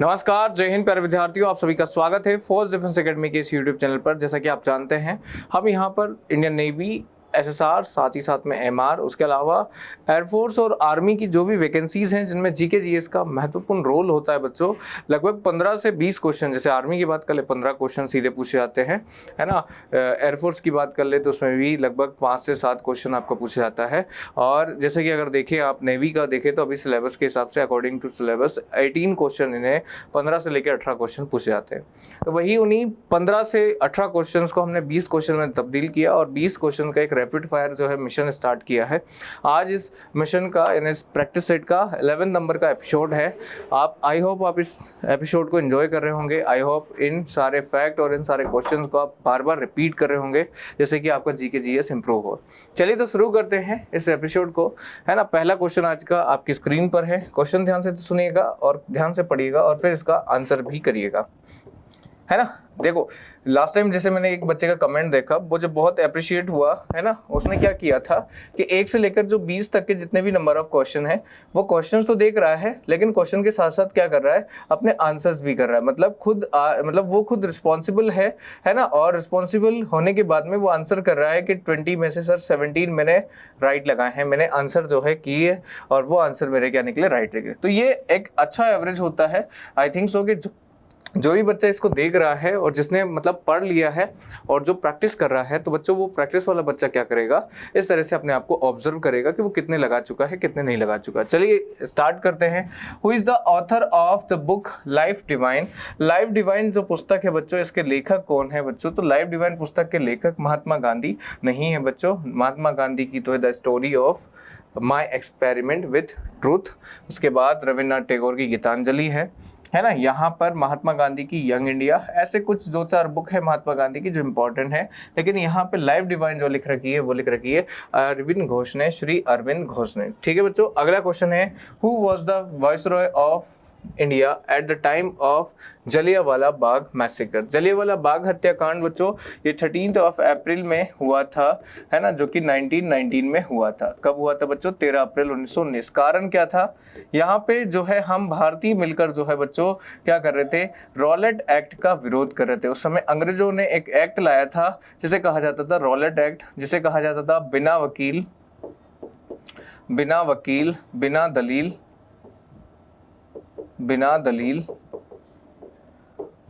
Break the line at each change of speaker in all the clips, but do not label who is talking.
नमस्कार, जय हिंद प्यारे विद्यार्थियों, आप सभी का स्वागत है फोर्स डिफेंस एकेडमी के इस यूट्यूब चैनल पर। जैसा कि आप जानते हैं, हम यहाँ पर इंडियन नेवी, एसएसआर, साथ ही साथ में एमआर, उसके अलावा एयरफोर्स और आर्मी की जो भी वैकेंसीज हैं जिनमें जीके जीएस का महत्वपूर्ण रोल होता है बच्चों, लगभग 15 से 20 क्वेश्चन, जैसे आर्मी की बात कर ले 15 क्वेश्चन सीधे पूछे जाते हैं, है ना। एयरफोर्स की बात कर ले तो उसमें भी लगभग 5 से 7 क्वेश्चन आपको पूछा जाता है। और जैसे कि अगर देखें आप नेवी का देखें तो अभी सिलेबस के हिसाब से अकॉर्डिंग टू सिलेबस 18 क्वेश्चन इन्हें 15 से लेकर 18 क्वेश्चन पूछे जाते हैं। तो वही उन्हीं 15 से 18 क्वेश्चन को हमने 20 क्वेश्चन में तब्दील किया और 20 क्वेश्चन का एक रैपिड फायर जो है मिशन स्टार्ट किया है। आज इस मिशन का यानी इस प्रैक्टिस सेट का 11 नंबर का एपिसोड है। आप आई होप आप इस एपिसोड को एंजॉय कर रहे होंगे। आई होप इन सारे फैक्ट और इन सारे क्वेश्चंस को आप बार बार रिपीट कर रहे होंगे, जैसे कि आपका जीके जीएस इंप्रूव हो। चलिए तो शुरू करते हैं इस एपिसोड को, है ना। पहला क्वेश्चन आज का आपकी स्क्रीन पर है। क्वेश्चन ध्यान से सुनिएगा और ध्यान से पढ़िएगा और फिर इसका आंसर भी करिएगा, है ना। देखो, लास्ट टाइम जैसे मैंने एक बच्चे का कमेंट देखा, वो जो बहुत अप्रिशिएट हुआ, है ना। उसने क्या किया था कि 1 से लेकर जो 20 तक के जितने भी नंबर ऑफ क्वेश्चन है, वो क्वेश्चंस तो देख रहा है, लेकिन क्वेश्चन के साथ साथ क्या कर रहा है, अपने आंसर्स भी कर रहा है। मतलब मतलब वो खुद रिस्पॉन्सिबल है ना। और रिस्पॉन्सिबल होने के बाद में वो आंसर कर रहा है कि 20 में से सर 17 मैंने राइट लगाए हैं, मैंने आंसर जो है किए और वो आंसर मेरे क्या निकले, राइट निकले। तो ये एक अच्छा एवरेज होता है। आई थिंक सो कि जो भी बच्चा इसको देख रहा है और जिसने मतलब पढ़ लिया है और जो प्रैक्टिस कर रहा है, तो बच्चों वो प्रैक्टिस वाला बच्चा क्या करेगा, इस तरह से अपने आप को ऑब्जर्व करेगा कि वो कितने लगा चुका है, कितने नहीं लगा चुका। चलिए स्टार्ट करते हैं। Who is the author of the book life divine. Life divine जो पुस्तक है बच्चों, इसके लेखक कौन है बच्चों? तो लाइफ डिवाइन पुस्तक के लेखक महात्मा गांधी नहीं है बच्चों। महात्मा गांधी की तो है the story of my experiment with truth. उसके बाद रविन्द्रनाथ टैगोर की गीतांजलि है ना। यहाँ पर महात्मा गांधी की यंग इंडिया, ऐसे कुछ 2-4 बुक है महात्मा गांधी की जो इंपॉर्टेंट है। लेकिन यहाँ पे लाइफ डिवाइन जो लिख रखी है वो लिख रखी है अरविंद घोष ने, श्री अरविंद घोष ने। ठीक है बच्चों, अगला क्वेश्चन है, who was the viceroy of India at the time of Jallianwala Bagh massacre. Jallianwala Bagh हत्याकांड बच्चों, ये 13 अप्रैल में हुआ था, है ना, जो कि 1919 में हुआ था। कब हुआ था बच्चों? 13 अप्रैल 1919। कारण क्या था? यहाँ पे जो है हम भारतीय मिलकर जो है बच्चों क्या कर रहे थे, रॉलेट एक्ट का विरोध कर रहे थे। उस समय अंग्रेजों ने एक एक्ट लाया था जिसे कहा जाता था रॉलेट एक्ट, जिसे कहा जाता था बिना वकील, बिना दलील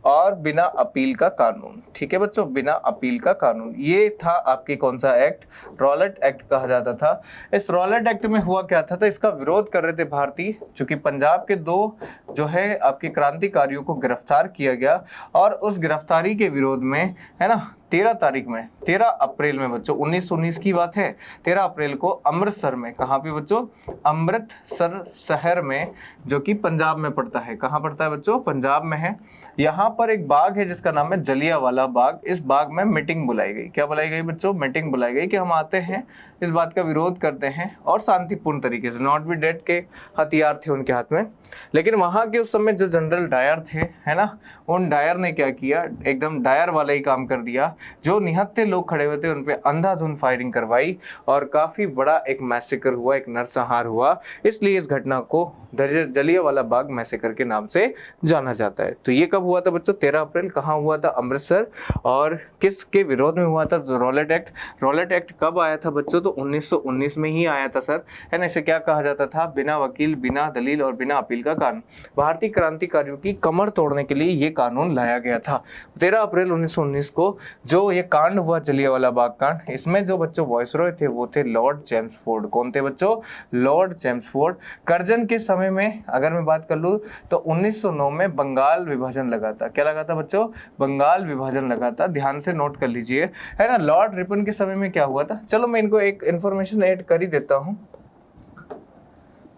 और बिना अपील का कानून। ठीक है बच्चों, बिना अपील का कानून, ये था आपके कौन सा एक्ट? रॉलेट एक्ट कहा जाता था। इस रॉलेट एक्ट में हुआ क्या था? तो इसका विरोध कर रहे थे भारतीय, चूंकि पंजाब के 2 जो है आपके क्रांतिकारियों को गिरफ्तार किया गया और उस गिरफ्तारी के विरोध में, है ना, 13 अप्रैल में बच्चों 1919 की बात है, 13 अप्रैल को अमृतसर में, कहाँ पे बच्चों? अमृतसर शहर में, जो कि पंजाब में पड़ता है। कहाँ पड़ता है बच्चों? पंजाब में है। यहाँ पर एक बाग है जिसका नाम है जलियांवाला बाग। इस बाग में मीटिंग बुलाई गई। क्या बुलाई गई बच्चों? मीटिंग बुलाई गई कि हम आते हैं, इस बात का विरोध करते हैं और शांतिपूर्ण तरीके से। नॉट बी डेड के हथियार थे उनके हाथ में, लेकिन वहाँ के उस समय जो जनरल डायर थे, है ना, उन डायर ने क्या किया, एकदम डायर वाला ही काम कर दिया। जो निहत्थे लोग खड़े हुए थे उन पे अंधाधुंध फायरिंग करवाई और काफी बड़ा एक मैसेकर हुआ, एक नरसंहार हुआ। इसलिए इस घटना को जलियांवाला बाग मैसेकर के नाम से जाना जाता है। तो ये कब हुआ था बच्चों? 13 अप्रैल। कहाँ हुआ था? अमृतसर। और किसके विरोध में हुआ था? Rowlatt act. रॉलेट एक्ट कब आया था बच्चों? तो 1919 में ही आया था सर, है ना। इसे क्या कहा जाता था? बिना वकील, बिना दलील और बिना अपील का कानून। भारतीय क्रांतिकारियों की कमर तोड़ने के लिए ये कानून लाया गया था। 13 अप्रैल 1919 को जो ये कांड हुआ जलियांवाला बाग कांड, इसमें जो बच्चों वॉइसरॉय थे वो थे लॉर्ड चेम्सफोर्ड। कौन थे बच्चों? Lord Chelmsford. करजन के समय में अगर मैं बात कर लूँ तो 1909 में बंगाल विभाजन लगा था। क्या लगा था बच्चों? बंगाल विभाजन लगा था। ध्यान से नोट कर लीजिए, है ना। लॉर्ड रिपन के समय में क्या हुआ था? चलो मैं इनको एक इंफॉर्मेशन ऐड कर ही देता हूँ,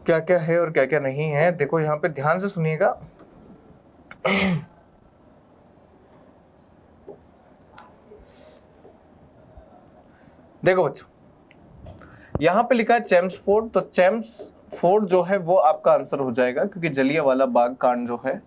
क्या क्या है और क्या क्या नहीं है। देखो यहाँ पे ध्यान से सुनिएगा। देखो बच्चों, यहाँ पे लिखा है चेम्सफोर्ड, तो चेम्सफोर्ड जो है वो आपका आंसर हो जाएगा, क्योंकि जलियांवाला बाग कांड जो है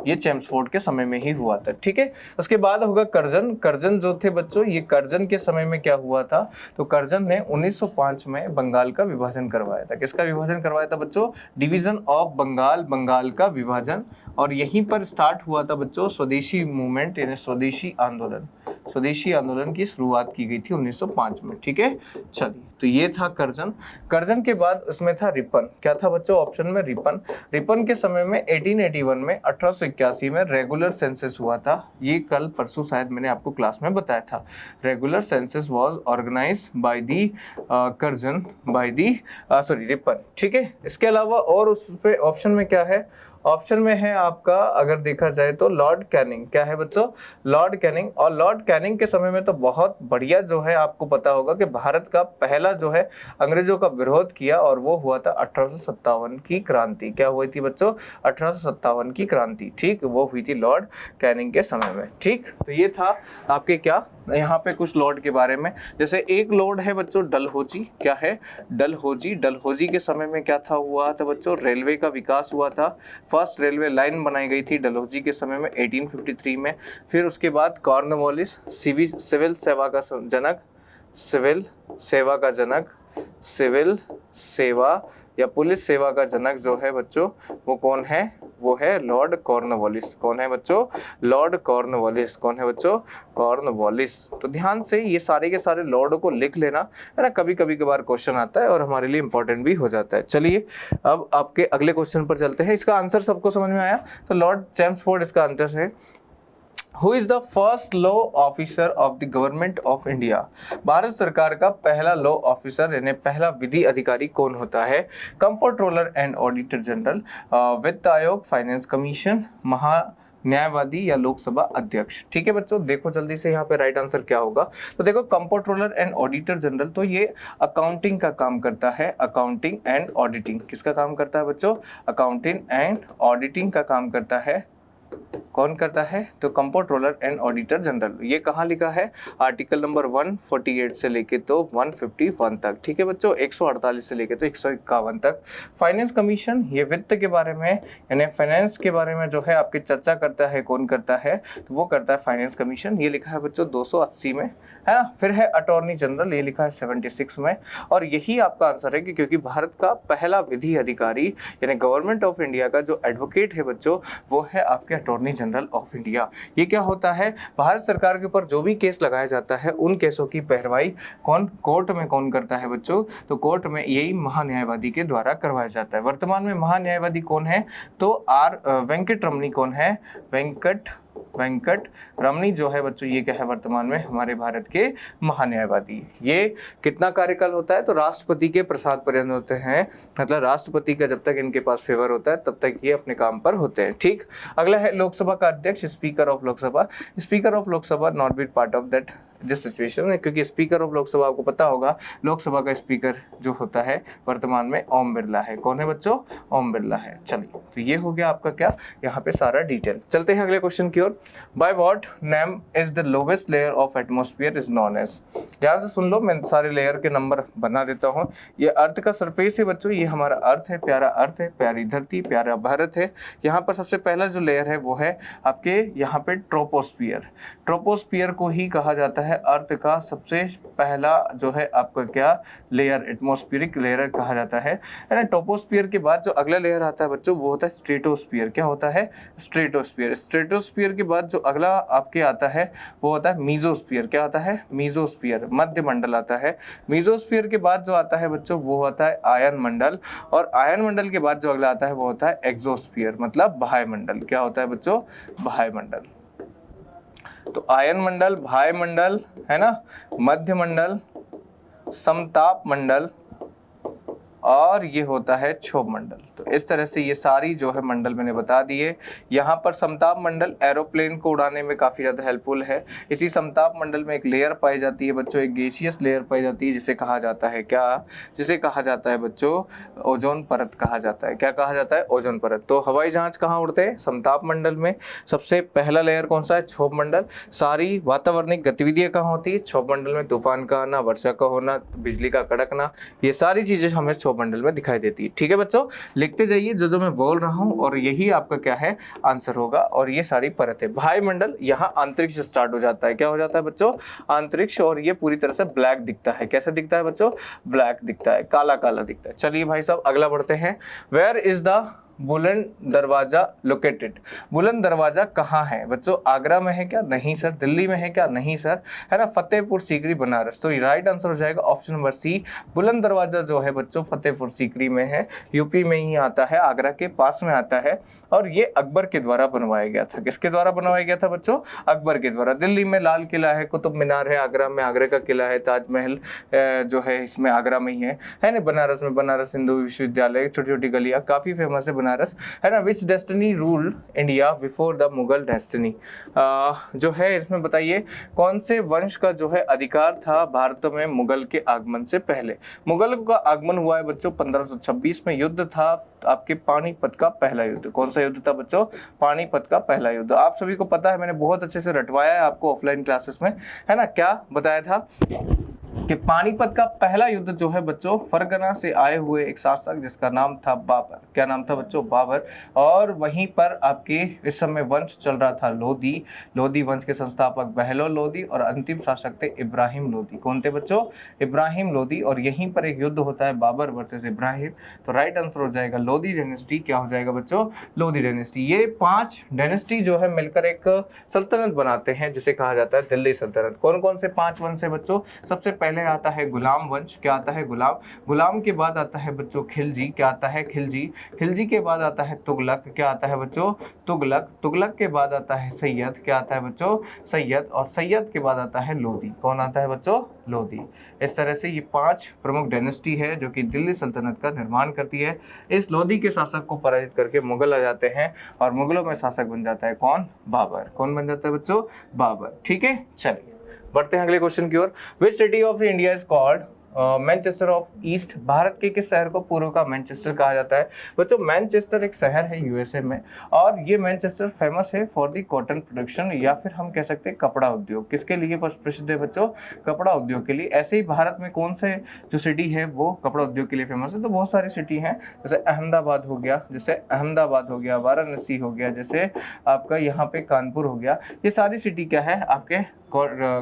ये चेम्सफोर्ड के समय में ही हुआ था। ठीक है, उसके बाद होगा कर्जन। कर्जन जो थे बच्चों, ये कर्जन के समय में क्या हुआ था, तो कर्जन ने 1905 में बंगाल का विभाजन करवाया था। किसका विभाजन करवाया था बच्चों, डिवीजन ऑफ बंगाल, बंगाल का विभाजन। और यहीं पर स्टार्ट हुआ था बच्चों स्वदेशी मूवमेंट, यानी स्वदेशी आंदोलन। स्वदेशी आंदोलन की शुरुआत की गई थी 1905 में। ठीक है, चलिए, तो ये था कर्जन। कर्जन के बाद उसमें था रिपन। क्या था बच्चों ऑप्शन में, रिपन। रिपन के समय में 1881 में 1881 में रेगुलर सेंसस हुआ था। ये कल परसों शायद मैंने आपको क्लास में बताया था। Regular census was organised by the Curzon, by the Ripon. ठीक है, इसके अलावा और उस पे ऑप्शन में क्या है, ऑप्शन में है आपका, अगर देखा जाए तो लॉर्ड कैनिंग। क्या है बच्चों, लॉर्ड कैनिंग। और लॉर्ड कैनिंग के समय में तो बहुत बढ़िया जो है आपको पता होगा कि भारत का पहला जो है अंग्रेजों का विरोध किया, और वो हुआ था 1857 की क्रांति। क्या हुई थी बच्चों, 1857 की क्रांति। ठीक, वो हुई थी लॉर्ड कैनिंग के समय में। ठीक, तो ये था आपके क्या यहाँ पे कुछ लॉर्ड के बारे में। जैसे एक लॉर्ड है बच्चों डलहौजी। क्या है, डलहौजी। डलहौजी के समय में क्या था, हुआ था बच्चों रेलवे का विकास हुआ था। फर्स्ट रेलवे लाइन बनाई गई थी डलहौजी के समय में 1853 में। फिर उसके बाद कॉर्नवालिस, सिविल सेवा का जनक, सिविल सेवा का जनक, सिविल सेवा या पुलिस सेवा का जनक जो है बच्चों, वो कौन है, वो है लॉर्ड कॉर्नवालिस। कौन है बच्चों, लॉर्ड कॉर्नवालिस। कौन है बच्चों, कॉर्नवालिस। तो ध्यान से ये सारे के सारे लॉर्ड को लिख लेना है ना, कभी कभी कभार क्वेश्चन आता है और हमारे लिए इंपॉर्टेंट भी हो जाता है। चलिए अब आपके अगले क्वेश्चन पर चलते हैं। इसका आंसर सबको समझ में आया, तो लॉर्ड चेम्सफोर्ड इसका आंसर है। Who is the first law officer of the government of India? Bharat सरकार का पहला लॉ ऑफिसर यानी पहला विधि अधिकारी कौन होता है? कंट्रोलर एंड ऑडिटर जनरल, वित्त आयोग, फाइनेंस कमीशन, महा न्यायवादी या लोकसभा अध्यक्ष। ठीक है बच्चों, देखो जल्दी से यहाँ पे राइट आंसर क्या होगा। तो देखो कंट्रोलर एंड ऑडिटर जनरल, तो ये अकाउंटिंग का काम करता है। अकाउंटिंग एंड ऑडिटिंग किसका काम करता है बच्चों, अकाउंटिंग एंड ऑडिटिंग का काम करता है। कौन करता है, तो कंट्रोलर एंड ऑडिटर जनरल। ये कहाँ लिखा है, आर्टिकल नंबर 148 से लेके तो 151 तक। ठीक है बच्चों, 148 से लेके तो 151 तक। फाइनेंस कमीशन, ये वित्त के बारे में यानी फाइनेंस के बारे में जो है आपकी चर्चा करता है। कौन करता है, तो वो करता है फाइनेंस कमीशन। ये लिखा है बच्चों 280 में, है ना। फिर है अटॉर्नी जनरल, ये लिखा है 76 में। और यही आपका आंसर है कि क्योंकि भारत का पहला विधि अधिकारी यानी गवर्नमेंट ऑफ इंडिया का जो एडवोकेट है बच्चों, वो है आपके अटॉर्नी जनरल ऑफ इंडिया। ये क्या होता है, भारत सरकार के ऊपर जो भी केस लगाया जाता है उन केसों की पैरवाई कौन, कोर्ट में कौन करता है बच्चों, तो कोर्ट में यही महान्यायवादी के द्वारा करवाया जाता है। वर्तमान में महान्यायवादी कौन है, तो वेंकट रमनी। कौन है, वेंकट रमनी जो है बच्चों, ये क्या है वर्तमान में हमारे भारत के महान्यायवादी। ये कितना कार्यकाल होता है, तो राष्ट्रपति के प्रसाद पर्यंत होते हैं, मतलब राष्ट्रपति का जब तक इनके पास फेवर होता है तब तक ये अपने काम पर होते हैं। ठीक, अगला है लोकसभा का अध्यक्ष, speaker of Lok Sabha. Speaker of Lok Sabha not be part of that this situation, क्योंकि स्पीकर ऑफ लोकसभा आपको पता होगा, लोकसभा का स्पीकर जो होता है वर्तमान में ओम बिरला है। कौन है बच्चों, ओम बिरला है। चलिए, तो ये हो गया आपका क्या, यहाँ पे सारा डिटेल। चलते हैं अगले क्वेश्चन की ओर। By what name is the lowest layer of atmosphere is known as. ध्यान से सुन लो, मैं सारे लेयर के नंबर बना देता हूँ। ये अर्थ का सरफेस है बच्चों, ये हमारा अर्थ है, प्यारा अर्थ है, प्यारी धरती, प्यारा भारत है। यहाँ पर सबसे पहला जो लेयर है वो है आपके यहाँ पे ट्रोपोस्फियर। ट्रोपोस्फियर को ही कहा जाता है अर्थ का सबसे पहला जो है आपका क्या लेयर, एटमॉस्फेरिक लेयर कहा जाता है ना। ट्रोपोस्फियर के बाद जो अगला लेयर आता है बच्चों वो होता है स्ट्रेटोस्फियर। क्या होता है, स्ट्रेटोस्फियर। स्ट्रेटोस्फियर के बाद जो अगला आपके आता है वो होता है मीजोस्फियर। क्या आता है, मीजोस्फियर, मध्य मंडल आता है। मीजोस्फियर के बाद जो आता है बच्चों वो होता है आयन मंडल, और आयन मंडल के बाद जो अगला आता है वो होता है एक्सोस्फियर, मतलब बाह्य मंडल। क्या होता है बच्चों, बाह्य मंडल। तो आयन मंडल, बाह्य मंडल, है ना, मध्य मंडल, समताप मंडल, और ये होता है क्षोभ मंडल। तो इस तरह से ये सारी जो है मंडल मैंने बता दिए। यहाँ पर समताप मंडल एरोप्लेन को उड़ाने में काफ़ी ज़्यादा हेल्पफुल है। इसी समताप मंडल में एक लेयर पाई जाती है बच्चों, एक गैसियस लेयर पाई जाती है जिसे कहा जाता है क्या, जिसे कहा जाता है बच्चों ओजोन परत कहा जाता है। क्या कहा जाता है, ओजोन परत। तो हवाई जहाज कहाँ उड़ते हैं, समताप मंडल में। सबसे पहला लेयर कौन सा है, क्षोभ मंडल। सारी वातावरणिक गतिविधियाँ कहाँ होती है, क्षोभ मंडल में। तूफान का आना, वर्षा का होना, बिजली का कड़कना, ये सारी चीज़ें हमें क्षोभ सौरमंडल में दिखाई देती है। ठीक है बच्चों, लिखते जाइए जो जो मैं बोल रहा हूँ और यही आपका क्या है आंसर होगा। और ये सारी परत है वायुमंडल, यहाँ अंतरिक्ष स्टार्ट हो जाता है। क्या हो जाता है बच्चों? अंतरिक्ष। और ये पूरी तरह से ब्लैक दिखता है। कैसे दिखता है बच्चों? ब्लैक दिखता है, काला काला दिखता है। चलिए भाई साहब अगला बढ़ते हैं। वेयर इज द बुलंद दरवाजा लोकेटेड? बुलंद दरवाजा कहाँ है बच्चों? आगरा में है क्या? नहीं सर। दिल्ली में है क्या? नहीं सर, है ना। फतेहपुर सीकरी बनारस। तो राइट आंसर हो जाएगा ऑप्शन नंबर सी। बुलंद दरवाजा जो है बच्चों फतेहपुर सीकरी में है, यूपी में ही आता है, आगरा के पास में आता है। और ये अकबर के द्वारा बनवाया गया था। किसके द्वारा बनवाया गया था बच्चों? अकबर के द्वारा। दिल्ली में लाल किला है, कुतुब मीनार है, आगरा में आगरा का किला है, ताजमहल जो है इसमें आगरा में ही है ना। बनारस में बनारस हिंदू विश्वविद्यालय, छोटी छोटी गलियां काफी फेमस है बनारस, है ना। Which dynasty rule India before the Mughal dynasty? जो है इसमें बताइए कौन से वंश का जो है अधिकार था भारत में मुगल के आगमन से पहले? मुगल का आगमन हुआ है बच्चों 1526 में। युद्ध था आपके पानीपत का पहला युद्ध। कौन सा युद्ध था बच्चों? पानीपत का पहला युद्ध। आप सभी को पता है, मैंने बहुत अच्छे से रटवाया है आपको ऑफलाइन क्लासेस में, है ना। क्या बताया था कि पानीपत का पहला युद्ध जो है बच्चों फरगना से आए हुए एक शासक जिसका नाम था बाबर। क्या नाम था बच्चों? बाबर। और वहीं पर आपके इस समय वंश चल रहा था लोधी। लोधी वंश के संस्थापक बहलोल लोधी और अंतिम शासक थे इब्राहिम लोधी। कौन थे बच्चों? इब्राहिम लोधी। और यहीं पर एक युद्ध होता है बाबर वर्सेस इब्राहिम। तो राइट आंसर हो जाएगा लोधी डायनेस्टी। क्या हो जाएगा बच्चों? लोधी डायनेस्टी। ये 5 डायनेस्टी जो है मिलकर एक सल्तनत बनाते हैं जिसे कहा जाता है दिल्ली सल्तनत। कौन कौन से 5 वंश है बच्चों? सबसे पहले आता है गुलाम वंश। क्या आता है? गुलाम। गुलाम के बाद आता है बच्चों खिलजी। क्या आता है? खिलजी। खिलजी के बाद आता है तुगलक। क्या आता है बच्चों? तुगलक। तुगलक के बाद आता है सैयद। क्या आता है बच्चों? सैयद। और सैयद के बाद आता है लोधी। कौन आता है बच्चों? लोधी। इस तरह से ये 5 प्रमुख डायनेस्टी है जो कि दिल्ली सल्तनत का निर्माण करती है। इस लोधी के शासक को पराजित करके मुगल आ जाते हैं और मुगलों में शासक बन जाता है कौन? बाबर। कौन बन जाता है बच्चों? बाबर। ठीक है, चलिए बढ़ते हैं अगले क्वेश्चन की ओर। Which city of India is called Manchester of east? Bharat के किस शहर को पूर्व का मैनचेस्टर कहा जाता है बच्चों? मैनचेस्टर एक शहर है यूएसए में, और ये मैनचेस्टर फेमस है फॉर द कॉटन प्रोडक्शन, या फिर हम कह सकते हैं कपड़ा उद्योग। किसके लिए प्रसिद्ध है बच्चों? कपड़ा उद्योग के लिए। ऐसे ही भारत में कौन से जो सिटी है वो कपड़ा उद्योग के लिए फेमस है? तो बहुत सारी सिटी हैं, जैसे अहमदाबाद हो गया, वाराणसी हो गया, जैसे आपका यहाँ पे कानपुर हो गया। ये सारी सिटी क्या है आपके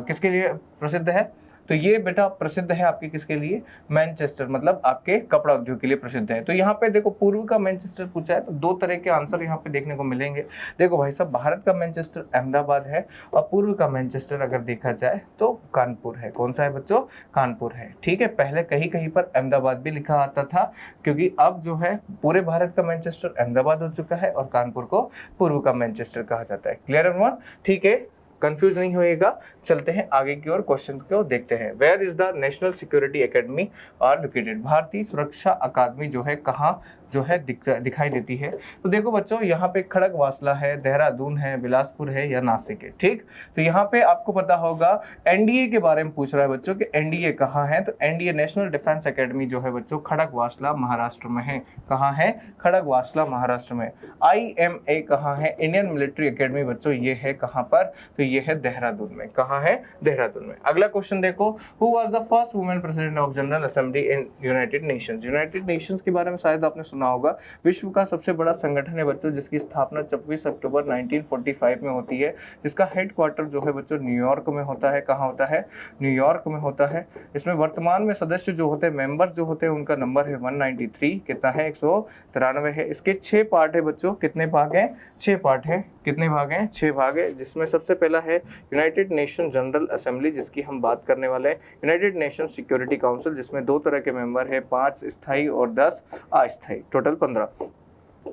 किसके लिए प्रसिद्ध है? तो ये बेटा प्रसिद्ध है आपके किसके लिए? मैनचेस्टर, मतलब आपके कपड़ा उद्योग के लिए प्रसिद्ध है। तो यहाँ पे देखो पूर्व का मैनचेस्टर पूछा है तो 2 तरह के आंसर यहाँ पे देखने को मिलेंगे। देखो भाई साहब, भारत का मैनचेस्टर अहमदाबाद है और पूर्व का मैनचेस्टर अगर देखा जाए तो कानपुर है। कौन सा है बच्चों? कानपुर है। ठीक है, पहले कहीं कहीं पर अहमदाबाद भी लिखा आता था, क्योंकि अब जो है पूरे भारत का मैनचेस्टर अहमदाबाद हो चुका है और कानपुर को पूर्व का मैनचेस्टर कहा जाता है। Clear everyone? ठीक है, कंफ्यूज नहीं होएगा। चलते हैं आगे की ओर, क्वेश्चन को देखते हैं। Where is the national security academy are located? भारतीय सुरक्षा अकादमी जो है कहाँ जो है दिखाई देती है? तो देखो बच्चों, यहाँ पे खड़गवासला है, देहरादून है, बिलासपुर है या नासिक है। ठीक, तो यहाँ पे आपको पता होगा एनडीए के बारे में पूछ रहा है बच्चों कि एनडीए कहाँ है। तो एनडीए नेशनल डिफेंस एकेडमी जो है बच्चों खड़गवासला महाराष्ट्र में है। कहाँ है? खड़गवासला महाराष्ट्र में। IMA कहाँ है? इंडियन मिलिट्री एकेडमी बच्चों ये है कहाँ पर? तो ये है देहरादून में। कहाँ है? देहरादून में। अगला क्वेश्चन देखो, who was the first women president of general assembly in United Nations? United Nations के बारे में शायद आपने सुना होगा। विश्व का सबसे बड़ा संगठन है बच्चों जिसकी स्थापना 24 अक्टूबर 1945 में होती है, जिसका हेडक्वार्टर जो है बच्चों न्यूयॉर्क में होता है। कहाँ होता है? न्यूयॉर्क में होता है। इसमें वर्तमान में सदस्य जो होते हैं, मेंबर्स जो होते हैं, उनका नंबर है 193। कितना है? 193 है। इसके 6 पार्ट है बच्चों। कितने भाग हैं? 6 पार्ट है। कितने भाग हैं? 6 भाग है, जिसमें सबसे पहला है यूनाइटेड नेशन जनरल असेंबली जिसकी हम बात करने वाले हैं। यूनाइटेड नेशन सिक्योरिटी काउंसिल जिसमें 2 तरह के मेंबर है, 5 स्थायी और 10 अस्थायी, total 15।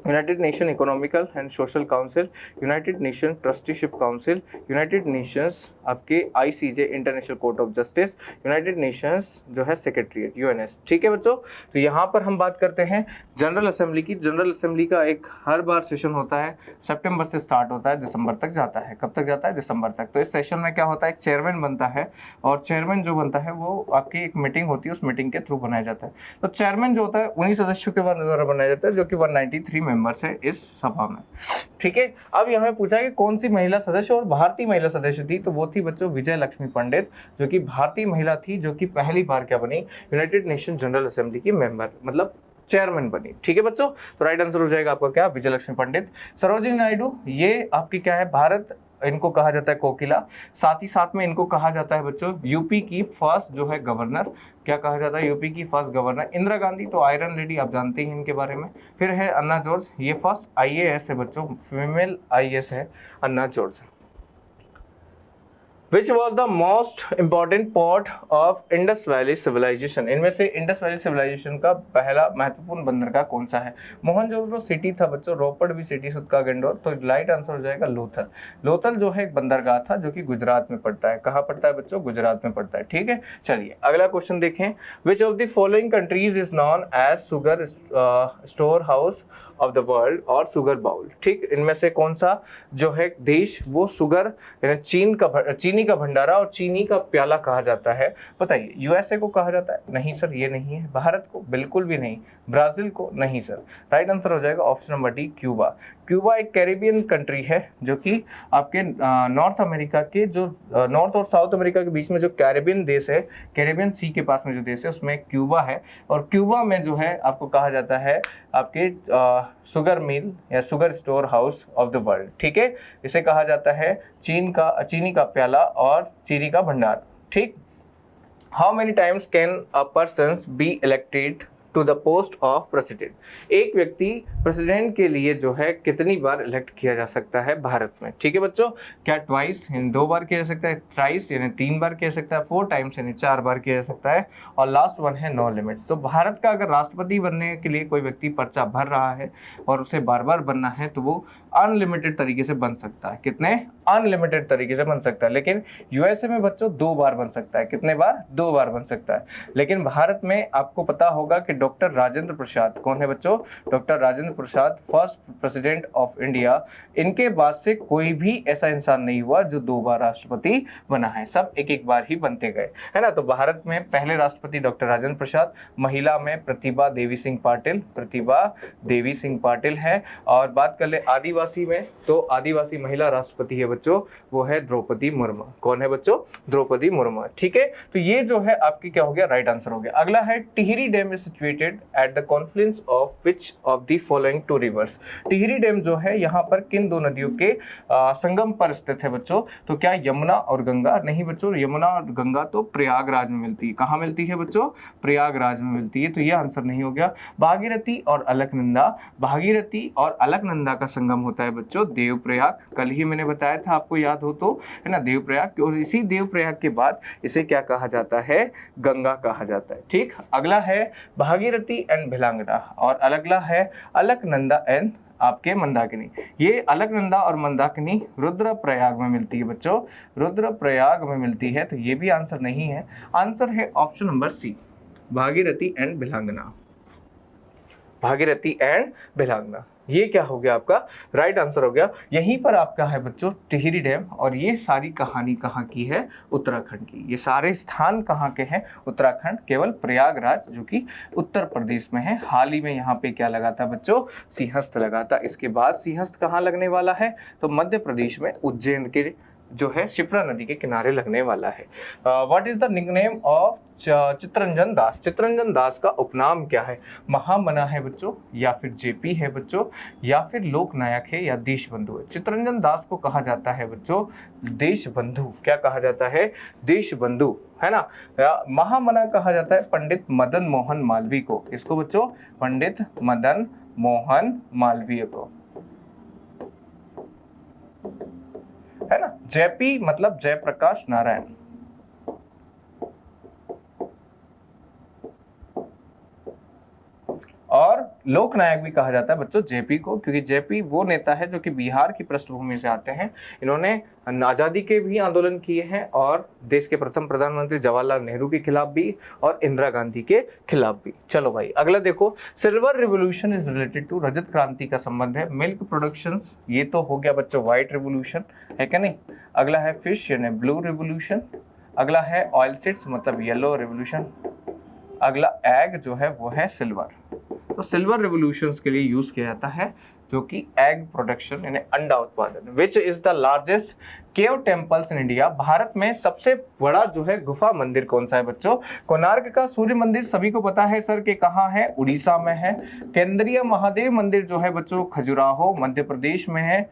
United nation economical and social council, United nation trusteeship council, United Nations आपके ICJ international court of justice, United Nations जो है सेक्रेटरीट UNS। ठीक है बच्चों, तो यहाँ पर हम बात करते हैं जनरल असेंबली की। जनरल असेंबली का एक हर बार सेशन होता है, सितंबर से स्टार्ट होता है, दिसंबर तक जाता है। कब तक जाता है? दिसंबर तक। तो इस सेशन में क्या होता है? एक चेयरमैन बनता है, और चेयरमैन जो बनता है वो आपकी एक मीटिंग होती है, उस मीटिंग के थ्रू बनाया जाता है। तो चेयरमैन जो होता है 19 सदस्यों के द्वारा बनाया जाता है, जो कि 193 मेंबर्स है इस सभा में। ठीक है, अब यहाँ पे पूछा है कि कौन सी महिला सदस्य और भारतीय महिला सदस्य थी, तो वो थी बच्चों विजय लक्ष्मी पंडित, जो कि भारतीय महिला थी, जो कि पहली बार क्या बनी, यूनाइटेड नेशन जनरल असेंबली की मेंबर, मतलब चेयरमैन बनी। ठीक है बच्चों, तो राइट आंसर हो जाएगा आपका क्या, विजय लक्ष्मी पंडित। सरोजिनी नायडू, ये आपकी क्या है, भारत, इनको कहा जाता है कोकिला, साथ ही साथ में इनको कहा जाता है बच्चों यूपी की फर्स्ट जो है गवर्नर, क्या कहा जाता है, यूपी की फर्स्ट गवर्नर। इंदिरा गांधी तो आयरन लेडी, आप जानते हैं इनके बारे में। फिर है अन्ना जॉर्ज, ये फर्स्ट आईएएस है बच्चों, फीमेल आईएएस है अन्ना George. Which was the most important part of Indus Valley Civilization? इनमें से इंडस वैली सिविलाइजेशन का पहला महत्वपूर्ण बंदरगाह कौन सा है? मोहनजोदड़ो सिटी था बच्चों, रोपड़ भी सिटी, सुतका गंडोर, तो राइट आंसर हो जाएगा लोथल। लोथल जो है एक बंदरगाह था जो कि गुजरात में पड़ता है। कहाँ पड़ता है बच्चों, गुजरात में पड़ता है। ठीक है, चलिए अगला क्वेश्चन देखें। Which of the following countries is known as sugar storehouse of the world और सुगर बाउल? ठीक, इनमें से कौन सा जो है देश वो सुगर यानी चीनी का भंडारा और चीनी का प्याला कहा जाता है? बताइए। यूएसए को कहा जाता है? नहीं सर, ये नहीं है। भारत को? बिल्कुल भी नहीं। ब्राजील को? नहीं सर। राइट आंसर हो जाएगा option number D, Cuba. Cuba एक कैरिबियन कंट्री है जो कि आपके नॉर्थ अमेरिका के जो नॉर्थ और साउथ अमेरिका के बीच में जो कैरिबियन देश है, कैरिबियन सी के पास में जो देश है उसमें क्यूबा है। और क्यूबा में जो है आपको कहा जाता है आपके शुगर मिल या sugar store house of the world. ठीक है, इसे कहा जाता है चीनी का प्याला और चीनी का भंडार। ठीक, how many times can a person be elected to the post of president? एक व्यक्ति प्रेसिडेंट के लिए जो है कितनी बार इलेक्ट किया जा सकता है भारत में? ठीक है बच्चों, क्या ट्वाइस यानी 2 बार किया जा सकता है, थ्राइस यानी 3 बार किया जा सकता है, 4 टाइम्स यानी 4 बार किया जा सकता है, और लास्ट वन है नो लिमिट्स। तो भारत का अगर राष्ट्रपति बनने के लिए कोई व्यक्ति पर्चा भर रहा है और उसे बार बार बनना है तो वो अनलिमिटेड तरीके से बन सकता है। कितने? अनलिमिटेड तरीके से बन सकता है। लेकिन यूएसए में बच्चों 2 बार बन सकता है। कितने बार? 2 बार बन सकता है। लेकिन भारत में आपको पता होगा कि डॉक्टर राजेंद्र प्रसाद, कौन है बच्चों? Doctor Rajendra Prasad, first president of India. इनके बाद से कोई भी ऐसा इंसान नहीं हुआ जो 2 बार राष्ट्रपति बना है, सब एक एक बार ही बनते गए, है ना। तो भारत में पहले राष्ट्रपति डॉक्टर राजेंद्र प्रसाद, महिला में प्रतिभा देवी सिंह पाटिल है। और बात कर ले आदिवासी में, तो आदिवासी महिला राष्ट्रपति है बच्चों, वो है द्रौपदी मुर्मू। कौन है बच्चों? द्रौपदी मुर्मू। ठीक है, तो ये जो है आपकी क्या हो गया, राइट आंसर हो गया। अगला है Tehri dam is situated at the Confluence of which of the following 2 reverse? Tehri dam जो है यहाँ पर किन 2 नदियों के संगम पर स्थित है बच्चों? तो क्या यमुना और गंगा? नहीं बच्चों, यमुना और गंगा तो प्रयागराज में मिलती है। कहाँ मिलती है बच्चों? प्रयागराज में मिलती है, तो ये आंसर नहीं हो गया। भागीरथी और अलकनंदा, भागीरथी और अलकनंदा का संगम होता है बच्चों देवप्रयाग। कल ही मैंने बताया था, आपको याद हो तो, है ना, देवप्रयाग। और इसी देवप्रयाग के बाद इसे क्या कहा जाता है? गंगा कहा जाता है। ठीक, अगला है भागीरथी एंड भिलांगना, और अगला है अलकनंदा एंड आपके मंदाकिनी। ये अलकनंदा और मंदाकिनी रुद्रप्रयाग में मिलती है बच्चों, रुद्रप्रयाग में मिलती है, तो ये भी आंसर नहीं है। आंसर है option number C, Bhagirathi and Bhilangana. Bhagirathi and Bhilangana, ये क्या हो गया आपका? राइट आंसर हो गया। यहीं पर आपका है बच्चों टिहरी डैम, और ये सारी कहानी कहाँ की है? उत्तराखंड की। ये सारे स्थान कहाँ के हैं? उत्तराखंड। केवल प्रयागराज जो कि उत्तर प्रदेश में है। हाल ही में यहाँ पे क्या लगा था बच्चों? सिंहस्थ लगा था। इसके बाद सिंहस्थ कहाँ लगने वाला है? तो मध्य प्रदेश में उज्जैन के जो है शिप्रा नदी के किनारे लगने वाला है। What is the nickname of Chittaranjan Das? Chittaranjan Das का उपनाम क्या है? महामना है बच्चों, या फिर जेपी है बच्चों, या फिर लोकनायक है, या देशबंधु है? चित्तरंजन दास को कहा जाता है बच्चों देशबंधु। क्या कहा जाता है? देशबंधु, है ना। महामना कहा जाता है पंडित मदन मोहन मालवीय को। इसको बच्चों? पंडित मदन मोहन मालवीय को, है ना। जेपी मतलब जयप्रकाश नारायण। और लोकनायक भी कहा जाता है बच्चों जेपी को, क्योंकि जेपी वो नेता है जो कि बिहार की पृष्ठभूमि से आते हैं। इन्होंने आज़ादी के भी आंदोलन किए हैं और देश के प्रथम प्रधानमंत्री जवाहरलाल नेहरू के खिलाफ भी और इंदिरा गांधी के खिलाफ भी। चलो भाई अगला देखो, silver revolution is related to, रजत क्रांति का संबंध है मिल्क प्रोडक्शंस। ये तो हो गया बच्चों व्हाइट रिवोल्यूशन, है क्या नहीं। अगला है फिश यानी ब्लू रिवोल्यूशन। अगला है ऑयल सीड्स मतलब येलो रिवोल्यूशन। अगला एग जो है वो है सिल्वर। तो सिल्वर रिवोल्यूशन के लिए यूज किया जाता है, जो कि एग प्रोडक्शन यानी अंडा उत्पादन। Which is the largest cave temples in India, Bharat में सबसे बड़ा जो है गुफा मंदिर कौन सा है बच्चों? कोणार्क का सूर्य मंदिर सभी को पता है सर कि कहाँ है, उड़ीसा में है। केंद्रीय महादेव मंदिर जो है बच्चों खजुराहो मध्य प्रदेश में है,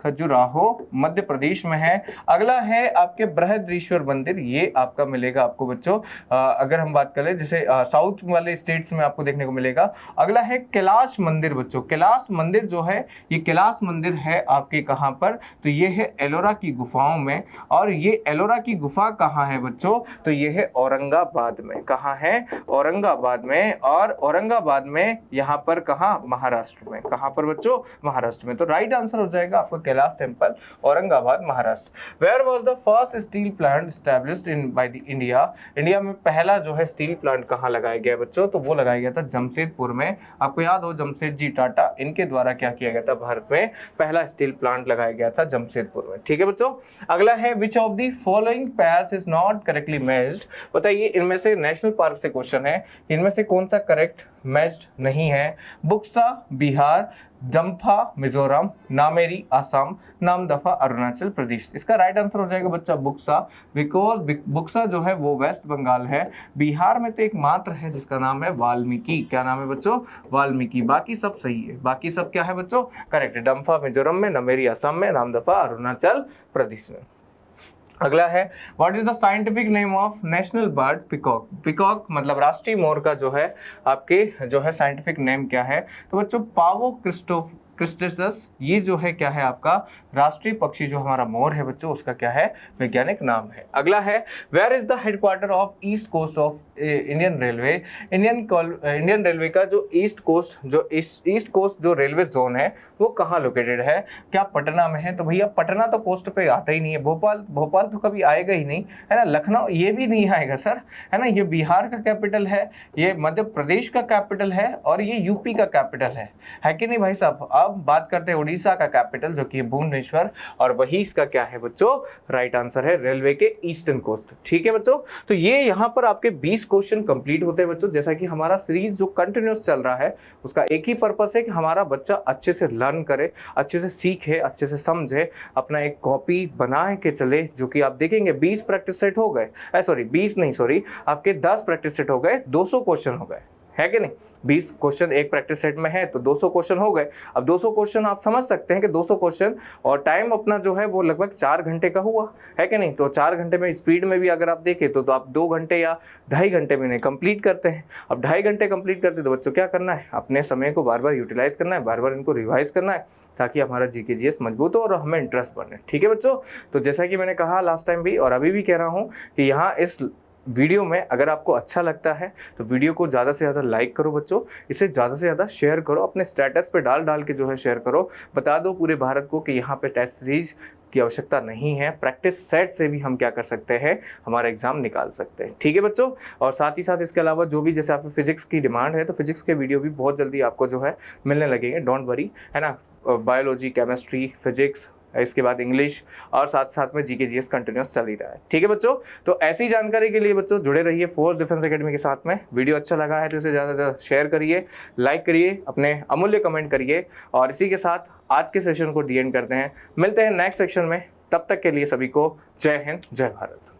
खजुराहो मध्य प्रदेश में है। अगला है आपके बृहदीश्वर मंदिर, ये आपका मिलेगा आपको बच्चों अगर हम बात करें जैसे साउथ वाले स्टेट्स में आपको देखने को मिलेगा। अगला है कैलाश मंदिर बच्चों, कैलाश मंदिर जो है ये कैलाश मंदिर है आपके कहाँ पर? तो ये है एलोरा की गुफाओं में। और ये एलोरा की गुफा कहाँ है बच्चों? तो ये है औरंगाबाद में। कहाँ है? औरंगाबाद में। और औरंगाबाद में यहाँ पर कहाँ? महाराष्ट्र में। कहाँ पर बच्चों? महाराष्ट्र में। तो राइट आंसर हो जाएगा आपका Kailash temple, Aurangabad, Maharashtra. Where was the first steel plant established in by the India, India में पहला जो है स्टील प्लांट कहाँ लगाया गया बच्चों? तो वो लगाया गया था जमशेदपुर में। आपको याद हो जमशेद जी टाटा, इनके द्वारा क्या किया गया था? भारत में पहला स्टील प्लांट लगाया गया था जमशेदपुर में। ठीक है बच्चों। अगला है which of the following pairs is not correctly matched, बताइए इनमें से नेशनल पार्क से क्वेश्चन है, इनमें से कौन सा करेक्ट मैच्ड नहीं है? बुक्सा बिहार, डम्फा मिजोरम, नामेरी आसाम, नामदफा अरुणाचल प्रदेश। इसका राइट आंसर हो जाएगा बच्चा बुक्सा, बिकॉज बुक्सा जो है वो वेस्ट बंगाल है। बिहार में तो एक मात्र है जिसका नाम है वाल्मीकि। क्या नाम है बच्चों? वाल्मीकि। बाकी सब सही है, बाकी सब क्या है बच्चों? करेक्ट। डम्फा मिजोरम में, नामेरी आसाम में, नामदफा अरुणाचल प्रदेश में। अगला है what is the scientific name of national bird peacock, peacock मतलब राष्ट्रीय मोर का जो है आपके जो है साइंटिफिक नेम क्या है? तो बच्चों पावो क्रिस्टेसस, ये जो है क्या है आपका राष्ट्रीय पक्षी जो हमारा मोर है बच्चों उसका क्या है वैज्ञानिक नाम है। अगला है where is the headquarter of East Coast of Indian railway, Indian railway का जो ईस्ट कोस्ट जो रेलवे जोन है वो कहाँ लोकेटेड है? क्या पटना में है? तो भैया पटना तो कोस्ट पे आता ही नहीं है। भोपाल तो कभी आएगा ही नहीं, है ना। लखनऊ ये भी नहीं आएगा सर, है ना। ये बिहार का कैपिटल है, ये मध्य प्रदेश का कैपिटल है और ये यूपी का कैपिटल है कि नहीं भाई साहब। अब बात करते हैं उड़ीसा का कैपिटल जो कि भुवनेश्वर, और वही इसका क्या है बच्चों? राइट आंसर है रेलवे के ईस्टर्न कोस्ट। ठीक है बच्चों। तो ये यहाँ पर आपके 20 क्वेश्चन कंप्लीट होते हैं बच्चों। जैसा कि हमारा सीरीज जो कंटिन्यूस चल रहा है उसका एक ही पर्पस है कि हमारा बच्चा अच्छे से लर्न करे, अच्छे से सीखे, अच्छे से समझे, अपना एक कॉपी बना के चले। जो कि आप देखेंगे 20 प्रैक्टिस सेट हो गए, आपके 10 प्रैक्टिस सेट हो गए, 200 क्वेश्चन हो गए, है कि नहीं। 20 क्वेश्चन एक प्रैक्टिस सेट में है तो 200 क्वेश्चन हो गए। अब 200 क्वेश्चन आप समझ सकते हैं कि 200 क्वेश्चन और टाइम अपना जो है वो लगभग 4 घंटे का हुआ, है कि नहीं। तो 4 घंटे में स्पीड में भी अगर आप देखें तो आप 2 घंटे या 2.5 घंटे में कंप्लीट करते हैं। अब 2.5 घंटे कंप्लीट करते तो बच्चों क्या करना है? अपने समय को बार बार यूटिलाइज करना है, बार बार इनको रिवाइज करना है ताकि हमारा जीके जीएस मजबूत हो और हमें इंटरेस्ट बने। ठीक है बच्चों। तो जैसा कि मैंने कहा लास्ट टाइम भी और अभी भी कह रहा हूँ कि यहाँ इस वीडियो में अगर आपको अच्छा लगता है तो वीडियो को ज़्यादा से ज़्यादा लाइक करो बच्चों, इसे ज़्यादा से ज़्यादा शेयर करो, अपने स्टेटस पे डाल के जो है शेयर करो। बता दो पूरे भारत को कि यहाँ पे टेस्ट सीरीज की आवश्यकता नहीं है, प्रैक्टिस सेट से भी हम क्या कर सकते हैं, हमारा एग्जाम निकाल सकते हैं। ठीक है बच्चों। और साथ ही साथ इसके अलावा जो भी जैसे आप फिजिक्स की डिमांड है तो फिजिक्स के वीडियो भी बहुत जल्दी आपको जो है मिलने लगेंगे, डोंट वरी, है ना। बायोलॉजी, केमिस्ट्री, फिजिक्स, इसके बाद इंग्लिश और साथ में जीके जीएस कंटिन्यूस चल ही रहा है। ठीक है बच्चों। तो ऐसी जानकारी के लिए बच्चों जुड़े रहिए फोर्स डिफेंस एकेडमी के साथ में। वीडियो अच्छा लगा है तो इसे ज़्यादा से ज़्यादा शेयर करिए, लाइक करिए, अपने अमूल्य कमेंट करिए। और इसी के साथ आज के सेशन को डी एंड करते हैं। मिलते हैं नेक्स्ट सेक्शन में, तब तक के लिए सभी को जय हिंद, जय भारत।